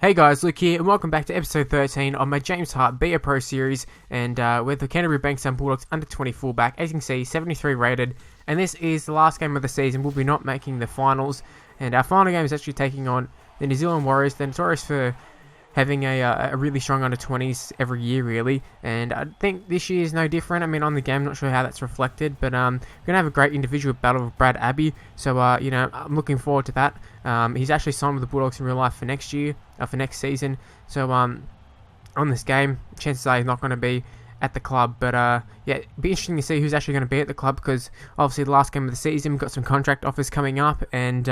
Hey guys, Luke here, and welcome back to episode 13 of my James Hart Be A Pro series, and with the Canterbury-Bankstown Bulldogs under 20 fullback, as you can see, 73 rated, and this is the last game of the season. We'll be not making the finals, and our final game is actually taking on the New Zealand Warriors. They're notorious for having a really strong under 20s every year, really, and I think this year is no different. I mean, on the game, not sure how that's reflected, but we're going to have a great individual battle with Brad Abbey, so I'm looking forward to that. He's actually signed with the Bulldogs in real life for next year, for next season, so on this game, chances are he's not going to be at the club, but it'd be interesting to see who's actually going to be at the club, because obviously the last game of the season, we've got some contract offers coming up, and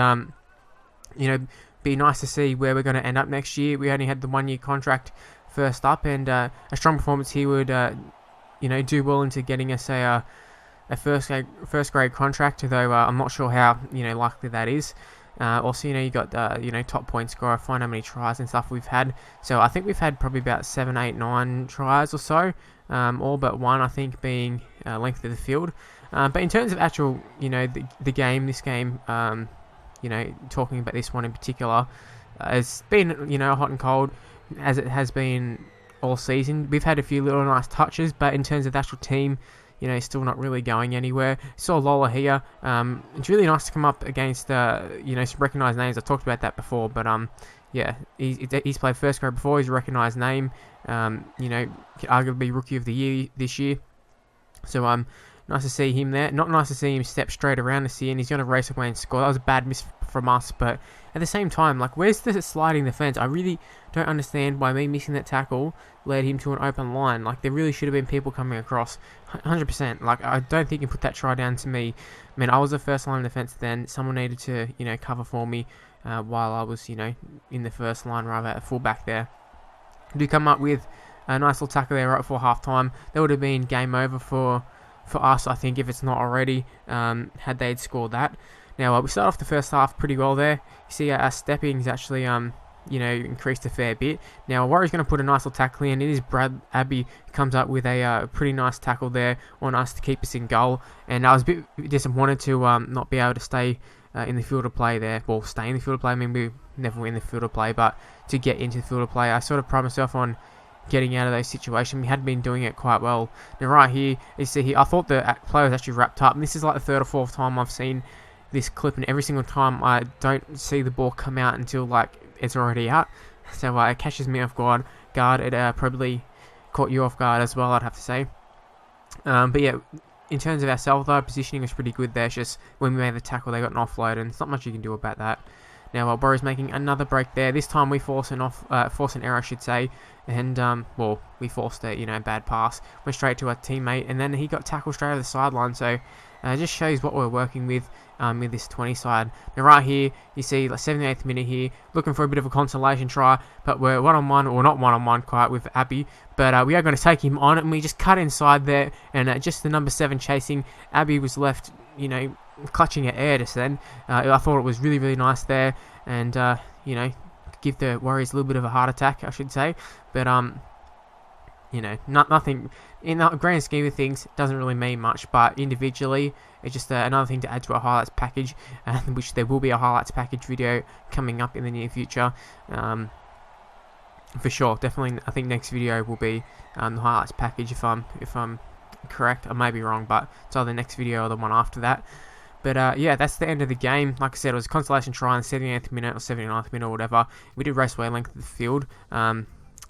be nice to see where we're going to end up next year. We only had the 1 year contract first up, and a strong performance here would do well into getting us a first grade contract, though I'm not sure how likely that is. Also, you got top point scorer, find how many tries and stuff we've had. So I think we've had probably about 7, 8, 9 tries or so, all but one I think being length of the field. But in terms of actual the game, this game, talking about this one in particular, it's been hot and cold as it has been all season. We've had a few little nice touches, but in terms of the actual team, still not really going anywhere. Saw Lola here. It's really nice to come up against some recognised names. I talked about that before, but he's played first grade before. He's a recognised name. Could arguably rookie of the year this year. So nice to see him there. Not nice to see him step straight around this year, and he's going to race away and score. That was a bad miss from us, but at the same time, where's the sliding defence? I really don't understand why me missing that tackle led him to an open line. There really should have been people coming across, 100%. I don't think you can put that try down to me. I mean, I was the first line of defence then. Someone needed to, cover for me while I was, in the first line, rather at fullback there. Do come up with a nice little tackle there right before half-time. That would have been game over for us, I think, if it's not already, had they'd scored that. Now, we start off the first half pretty well there. You see our stepping's actually, increased a fair bit. Now, Warrior's going to put a nice little tackle in. It is Brad Abbey comes up with a pretty nice tackle there on us to keep us in goal. And I was a bit disappointed to not be able to stay in the field of play there. Well, stay in the field of play. I mean, we never were in the field of play, but to get into the field of play, I sort of pride myself on getting out of those situations. We had been doing it quite well. Now, right here, you see here, I thought the player was actually wrapped up, and this is the third or fourth time I've seen this clip, and every single time I don't see the ball come out until it's already out. So it catches me off guard. It probably caught you off guard as well, I'd have to say. But yeah, in terms of ourselves though, positioning was pretty good there. It's just when we made the tackle, they got an offload, and there's not much you can do about that. Now, Burrow's making another break there. This time we force an error, I should say, and we forced a bad pass. Went straight to our teammate, and then he got tackled straight over the sideline. So it just shows what we're working with this 20 side. Now, right here, you see 78th minute here, looking for a bit of a consolation try, but we're one-on-one, or not one-on-one quite, with Abbey, but we are going to take him on, and we just cut inside there, and just the number 7 chasing. Abbey was left, clutching at air just then. I thought it was really, really nice there, and give the Warriors a little bit of a heart attack, I should say. But nothing in the grand scheme of things doesn't really mean much. But individually, it's just another thing to add to our highlights package, which there will be a highlights package video coming up in the near future. For sure, definitely. I think next video will be the highlights package. If I'm correct, I may be wrong, but it's either the next video or the one after that. But that's the end of the game. Like I said, it was a consolation try in the 78th minute or 79th minute or whatever. We did race away length of the field.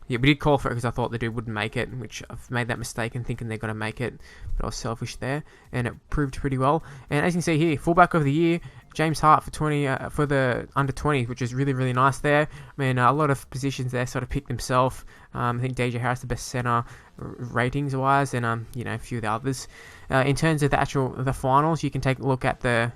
We did call for it because I thought the dude wouldn't make it, which I've made that mistake in thinking they're going to make it, but I was selfish there, and it proved pretty well. And as you can see here, fullback of the year, James Hart for the under 20, which is really, really nice there. I mean, a lot of positions there sort of picked himself. I think DJ Harris the best centre ratings wise, and a few of the others. In terms of the finals, you can take a look at the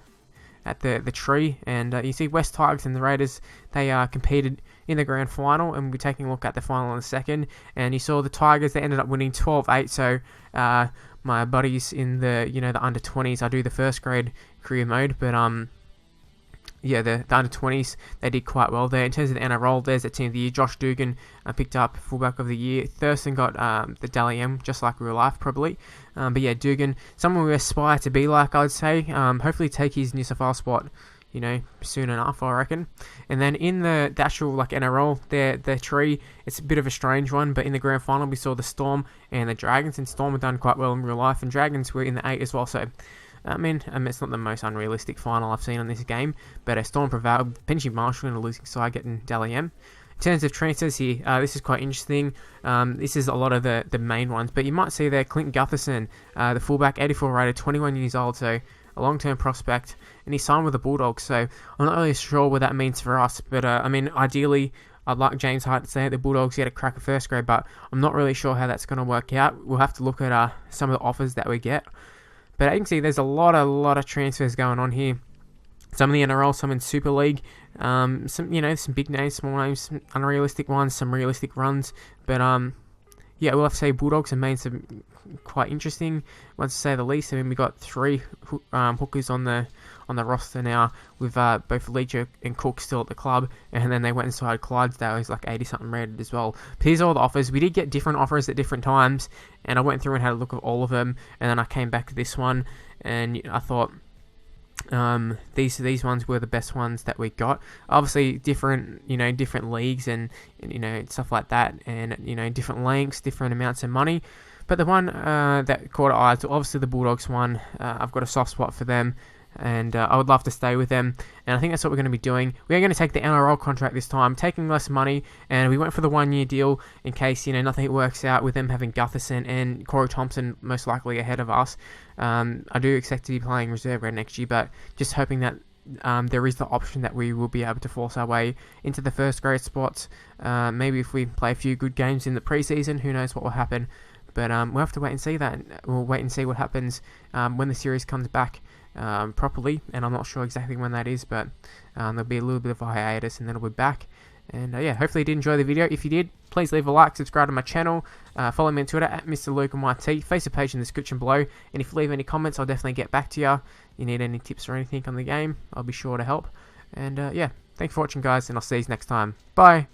tree, and you see West Tigers and the Raiders, they competed in the grand final, and we're taking a look at the final in a second. And you saw the Tigers, they ended up winning 12-8, so my buddies in the the under 20s, I do the first grade career mode, but the under 20s, they did quite well there. In terms of the NRL, there's the team of the year. Josh Dugan picked up fullback of the year. Thurston got the Dally M, just like real life, probably. But yeah, Dugan, someone we aspire to be like, I would say. Hopefully take his New South Wales spot, soon enough, I reckon. And then in the actual NRL, their tree, it's a bit of a strange one, but in the grand final we saw the Storm and the Dragons, and Storm have done quite well in real life, and Dragons were in the 8 as well. So I mean, it's not the most unrealistic final I've seen on this game, but Storm prevailed. Benji Marshall in a losing side getting Dally M. In terms of transfers here, this is quite interesting. This is a lot of the main ones, but you might see there Clint Gutherson, the fullback, 84 rated, 21 years old, so a long-term prospect, and he signed with the Bulldogs, so I'm not really sure what that means for us, but I mean, ideally, I'd like James Hart to say that the Bulldogs get a crack at first grade, but I'm not really sure how that's going to work out. We'll have to look at some of the offers that we get, but you can see there's a lot of transfers going on here. Some in the NRL, some in Super League, some big names, small names, some unrealistic ones, some realistic runs, but yeah, we'll have to say Bulldogs have made some quite interesting ones, to say the least. I mean, we got 3 hookers on the roster now, with both Leacher and Cook still at the club, and then they went inside Clydesdale, who's 80-something rated as well. But here's all the offers. We did get different offers at different times, and I went through and had a look at all of them, and then I came back to this one, and I thought these ones were the best ones that we got. Obviously different leagues and stuff like that, and different lengths, different amounts of money, but the one that caught our eyes, obviously the Bulldogs one. I've got a soft spot for them, and I would love to stay with them, and I think that's what we're going to be doing. We are going to take the NRL contract this time, taking less money, and we went for the 1-year deal in case nothing works out with them having Gutherson and Corey Thompson most likely ahead of us. I do expect to be playing reserve grade next year, but just hoping that there is the option that we will be able to force our way into the first grade spots. Maybe if we play a few good games in the preseason, who knows what will happen. But we'll have to wait and see that. We'll wait and see what happens when the series comes back properly, and I'm not sure exactly when that is, but there'll be a little bit of a hiatus, and then we'll be back. And yeah, hopefully you did enjoy the video. If you did, please leave a like, subscribe to my channel, follow me on Twitter at Mr. Luke YT, face the page in the description below, and if you leave any comments, I'll definitely get back to you. You need any tips or anything on the game, I'll be sure to help. And yeah, thanks for watching, guys, and I'll see you next time. Bye!